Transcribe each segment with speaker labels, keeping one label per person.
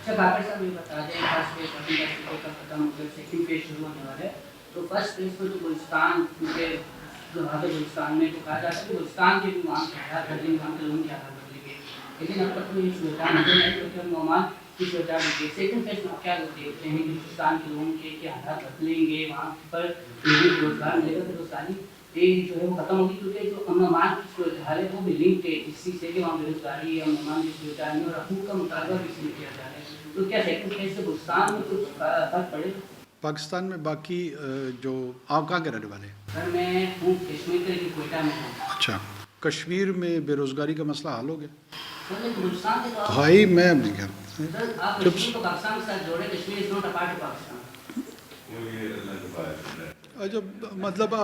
Speaker 1: اچھا باقر صاحب یہ بتا دیں فرسٹ فیز ابھی کا ختم ہو گیا, سیکنڈ فیز شروع ہونے والا ہے, تو فرسٹ فیز میں تو بلوچستان کیونکہ جو وہاں پہ بلوچستان میں تو کہا جاتا ہے کہ بلوچستان کے بھی وہاں کے حالات بدلیں گے, وہاں کے لوگوں کے حالات بدلیں گے, لیکن اب تک تو یہ صورتحال نظر نہیں کیونکہ ہم نعمان کی صورتحال دیکھتے ہیں. سیکنڈ فیز میں کیا لوگ دیکھتے ہیں کہ بلوچستان کے لوگوں کے کیا حالات بدلیں گے, وہاں پر لوگوں کو روزگار ملے گا, بےروزگاری جو ہے وہ ختم ہوگی, کیونکہ جو امن امان کی صورتحال ہے وہ بھی لنکڈ ہے اس چیز سے کہ وہاں بےروزگاری ہے, امن امان کی صورتحال ہے اور حقوق کا مطالبہ بھی اس میں کیا جا رہا ہے. تو کیا سیکنڈ فیز سے بلوچستان میں کچھ فرق پڑے گا؟
Speaker 2: پاکستان میں باقی جو آپ کہاں کے رہنے والے ہیں؟
Speaker 1: سر میں ہوں کشمیر کے کوئٹہ میں ہوں.
Speaker 2: اچھا, کشمیر میں بے روزگاری کا مسئلہ حل ہو گیا؟
Speaker 1: سر لیکن بلوچستان کے تو
Speaker 2: بھائی میں اب نہیں کہتا.
Speaker 1: سر آپ کشمیر کو پاکستان کے ساتھ جوڑے, Kashmir is not a part of Pakistan.
Speaker 2: اچھا مطلب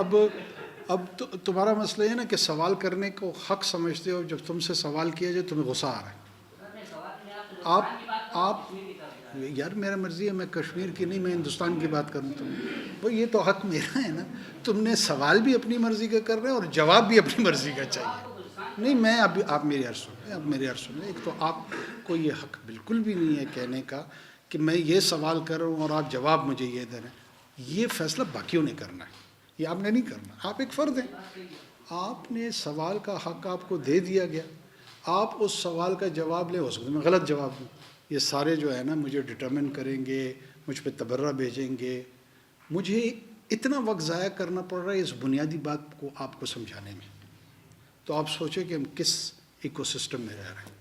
Speaker 2: اب تمہارا مسئلہ یہ نا کہ سوال کرنے کو حق سمجھتے ہو, جب تم سے سوال کیا جائے تمہیں غصہ آ رہا ہے.
Speaker 1: سر میں سوال میں آپ کشمیر کی طرف جا رہا ہوں.
Speaker 2: یار میرا مرضی ہے, میں کشمیر کی نہیں, میں ہندوستان کی بات کروں. تم بھائی یہ تو حق میرا ہے نا, تم نے سوال بھی اپنی مرضی کا کر رہے ہیں اور جواب بھی اپنی مرضی کا چاہیے. نہیں میں آپ میری عرض سنیں, آپ میری عرض سنیں. ایک تو آپ کو یہ حق بالکل بھی نہیں ہے کہنے کا کہ میں یہ سوال کر رہا ہوں اور آپ جواب مجھے یہ دے رہے ہیں. یہ فیصلہ باقیوں نے کرنا ہے, یہ آپ نے نہیں کرنا. آپ ایک فرد ہیں, آپ نے سوال کا حق آپ کو دے دیا گیا, آپ اس سوال کا جواب لیں. ہو سکتا ہے میں غلط جواب دوں, یہ سارے جو ہے نا مجھے ڈٹرمن کریں گے, مجھ پہ تبرہ بھیجیں گے, مجھے اتنا وقت ضائع کرنا پڑ رہا ہے اس بنیادی بات کو آپ کو سمجھانے میں. تو آپ سوچیں کہ ہم کس ایکو سسٹم میں رہ رہے ہیں.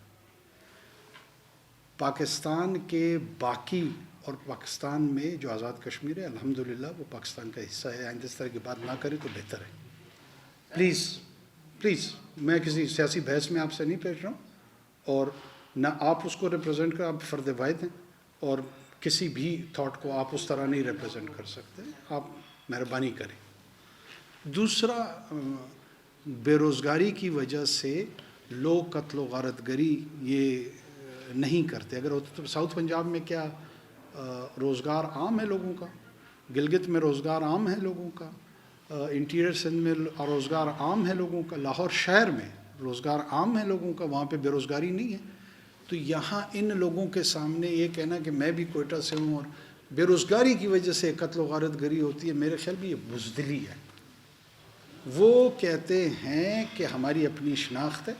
Speaker 2: پاکستان کے باقی اور پاکستان میں جو آزاد کشمیر ہے الحمدللہ وہ پاکستان کا حصہ ہے. آئندہ اس طرح کی بات نہ کریں تو بہتر ہے. پلیز میں کسی سیاسی بحث میں آپ سے نہیں پیش رہا ہوں, اور نہ آپ اس کو ریپرزینٹ کر, آپ فرد واحد ہیں اور کسی بھی تھاٹ کو آپ اس طرح نہیں ریپرزینٹ کر سکتے. آپ مہربانی کریں. دوسرا, بے روزگاری کی وجہ سے لوگ قتل و غارت گری یہ نہیں کرتے. اگر ہوتے تو ساؤتھ پنجاب میں کیا روزگار عام ہے لوگوں کا, گلگت میں روزگار عام ہے لوگوں کا, انٹیریئر سندھ میں روزگار عام ہے لوگوں کا, لاہور شہر میں روزگار عام ہے لوگوں کا, وہاں پہ بے روزگاری نہیں ہے. تو یہاں ان لوگوں کے سامنے یہ کہنا کہ میں بھی کوئٹہ سے ہوں اور بے روزگاری کی وجہ سے قتل و غارت گری ہوتی ہے, میرے خیال میں یہ بزدلی ہے. وہ کہتے ہیں کہ ہماری اپنی شناخت ہے,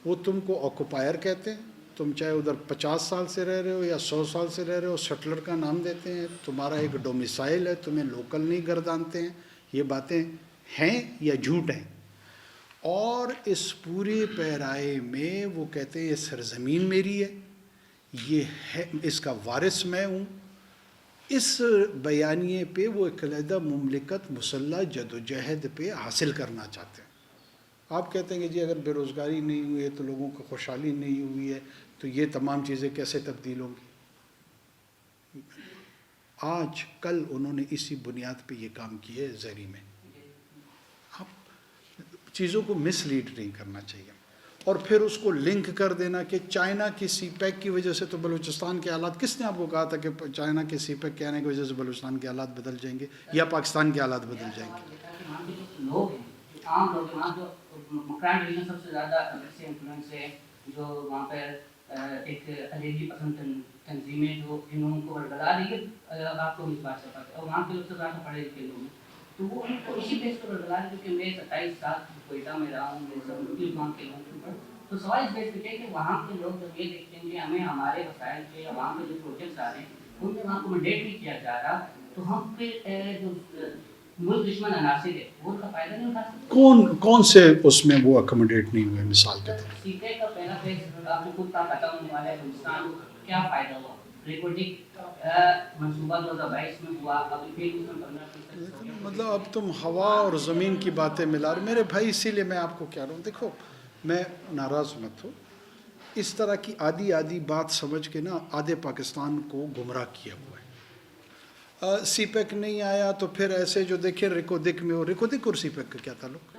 Speaker 2: وہ تم کو آکوپائر کہتے ہیں, تم چاہے ادھر 50 سال سے رہ رہے ہو یا 100 سال سے رہ رہے ہو, سیٹلر کا نام دیتے ہیں, تمہارا ایک ڈومیسائل ہے, تمہیں لوکل نہیں گردانتے ہیں. یہ باتیں ہیں یا جھوٹ ہیں؟ اور اس پورے پیرائے میں وہ کہتے ہیں یہ سرزمین میری ہے, یہ ہے, اس کا وارث میں ہوں. اس بیانیے پہ وہ ایک علیحدہ مملکت مسلح جدوجہد پہ حاصل کرنا چاہتے ہیں. آپ کہتے ہیں کہ جی اگر بے روزگاری نہیں ہوئی ہے تو لوگوں کو خوشحالی نہیں ہوئی ہے تو یہ تمام چیزیں کیسے تبدیل ہوں گی؟ آج کل انہوں نے اسی بنیاد پہ یہ کام کیے ہے زہری میں. آپ چیزوں کو مس لیڈ نہیں کرنا چاہیے. اور پھر اس کو لنک کر دینا کہ چائنا کی سی پیک کی وجہ سے تو بلوچستان کے حالات, کس نے آپ کو کہا تھا کہ چائنا کے سی پیک کے آنے کی وجہ سے بلوچستان کے حالات بدل جائیں گے یا پاکستان کے حالات بدل جائیں گے؟
Speaker 1: لوگ ہیں, عام لوگ ہیں, وہاں جو مکران ریجن سب سے زیادہ ایسے انفلوئنس ہے, جو وہاں پر ایک علیحدگی پسند تنظیمیں جو ان لوگوں کو برگلا رہی ہے, آپ کو اس بات سے پتہ ہے, اور وہاں کے لوگ سب زیادہ پڑھے لکھے لوگ ہیں, تو وہ ان کو اسی بیس پر برگلا رہے ہیں. کیونکہ میں 27 سال کوئٹہ میں رہا ہوں, میں سب وہاں کے لوگوں کے اوپر, تو سوال اس بیس پہ ہے کہ وہاں کے لوگ جب یہ دیکھتے ہیں کہ ہمیں ہمارے وسائل پہ یا وہاں پہ جو پروجیکٹس آ رہے ہیں ان میں وہاں اکوموڈیٹ نہیں کیا جا رہا, تو ہم پھر جو ملک دشمن عناصر ہے وہ ان کا فائدہ نہیں اٹھا سکتے.
Speaker 2: کون سے اس میں وہ اکوموڈیٹ نہیں ہوئے؟ مثال کے طور
Speaker 1: سی پیک کا پہلا فیز آپ کو خود کا ختم ہونے والا ہے. ہندوستان کو کیا فائدہ ہوا؟ ریکارڈنگ منصوبہ 2022 میں ہوا, ابھی پھر اس میں 15%.
Speaker 2: مطلب اب تم ہوا اور زمین کی باتیں ملا رہے میرے بھائی. اسی لیے میں آپ کو کہہ رہا ہوں, دیکھو میں ناراض مت ہو, اس طرح کی آدھی بات سمجھ کے نا آدھے پاکستان کو گمراہ کیا ہوا ہے. سی پیک نہیں آیا تو پھر ایسے جو دیکھیں ریکودک میں ہو, ریکودک اور سی پیک کا کیا تعلق؟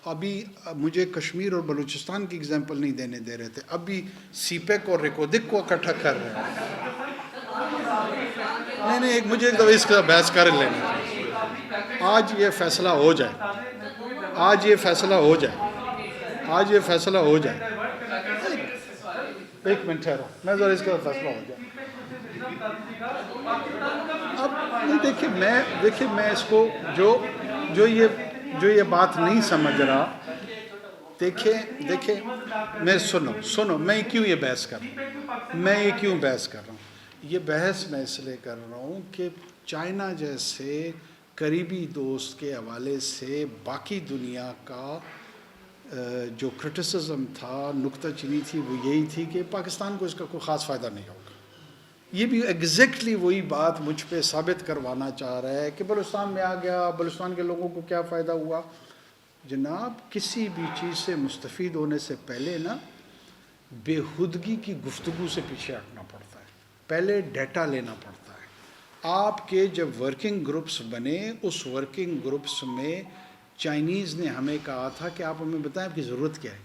Speaker 2: ابھی مجھے کشمیر اور بلوچستان کی اگزامپل نہیں دینے دے رہے تھے, ابھی سی پیک اور ریکودک کو اکٹھا کر رہے ہیں. نہیں ایک مجھے ایک دفعہ اس کا بحث کر لینا. آج یہ فیصلہ ہو جائے, آج یہ فیصلہ ہو جائے. ایک منٹ ٹھہرو میں ذرا اس کا فیصلہ ہو جائے. اب دیکھیے میں اس کو جو یہ بات نہیں سمجھ رہا, دیکھیں میں سنو میں کیوں یہ بحث کر رہا ہوں. یہ بحث میں اس لیے کر رہا ہوں کہ چائنا جیسے قریبی دوست کے حوالے سے باقی دنیا کا جو کرٹیسزم تھا, نکتہ چینی تھی, وہ یہی تھی کہ پاکستان کو اس کا کوئی خاص فائدہ نہیں ہوگا. یہ بھی ایگزیکٹلی وہی بات مجھ پہ ثابت کروانا چاہ رہا ہے کہ بلوچستان میں آ گیا, بلوچستان کے لوگوں کو کیا فائدہ ہوا. جناب کسی بھی چیز سے مستفید ہونے سے پہلے نا بے خودگی کی گفتگو سے پیچھے ہٹنا پڑتا ہے, پہلے ڈیٹا لینا پڑتا ہے. آپ کے جب ورکنگ گروپس بنے, اس ورکنگ گروپس میں چائنیز نے ہمیں کہا تھا کہ آپ ہمیں بتائیں آپ کی ضرورت کیا ہے.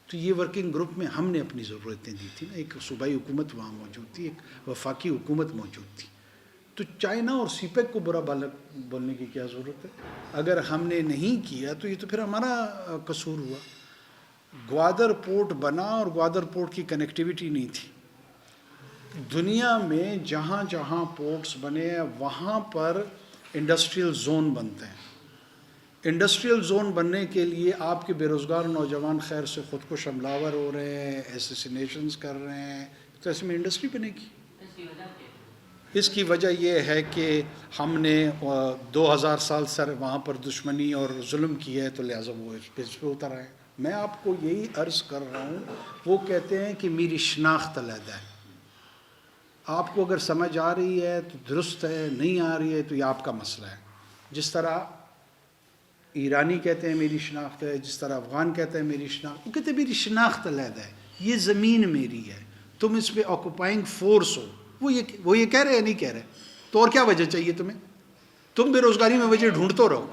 Speaker 2: تو یہ ورکنگ گروپ میں ہم نے اپنی ضرورتیں دی تھی نا. ایک صوبائی حکومت وہاں موجود تھی, ایک وفاقی حکومت موجود تھی. تو چائنا اور سی پیک کو برا بولنے کی کیا ضرورت ہے؟ اگر ہم نے نہیں کیا تو یہ تو پھر ہمارا قصور ہوا. گوادر پورٹ بنا اور گوادر پورٹ کی کنیکٹیویٹی نہیں تھی. دنیا میں جہاں جہاں پورٹس بنے وہاں پر انڈسٹریل زون بنتے ہیں. انڈسٹریل زون بننے کے لیے آپ کے بے روزگار نوجوان خیر سے خود کو حملہ ہو رہے ہیں, ایسیسینیشنز کر رہے ہیں, تو ایسے میں انڈسٹری بنے گی. اس کی وجہ یہ ہے کہ ہم نے 2000 سال سر وہاں پر دشمنی اور ظلم کی ہے, تو لہٰذا وہ اس پہ اتر آئے. میں آپ کو یہی عرض کر رہا ہوں, وہ کہتے ہیں کہ میری شناخت علیحدہ ہے. آپ کو اگر سمجھ آ رہی ہے تو درست ہے, نہیں آ رہی ہے تو یہ آپ کا مسئلہ ہے. جس طرح ایرانی کہتے ہیں میری شناخت ہے, جس طرح افغان کہتے ہیں میری شناخت, وہ کہتے ہیں میری شناخت علیحدہ ہے, یہ زمین میری ہے, تم اس پہ آکوپائنگ فورس ہو. وہ یہ کہہ رہے ہیں نہیں کہہ رہے, تو اور کیا وجہ چاہیے تمہیں؟ تم بے روزگاری میں وجہ ڈھونڈتے رہو.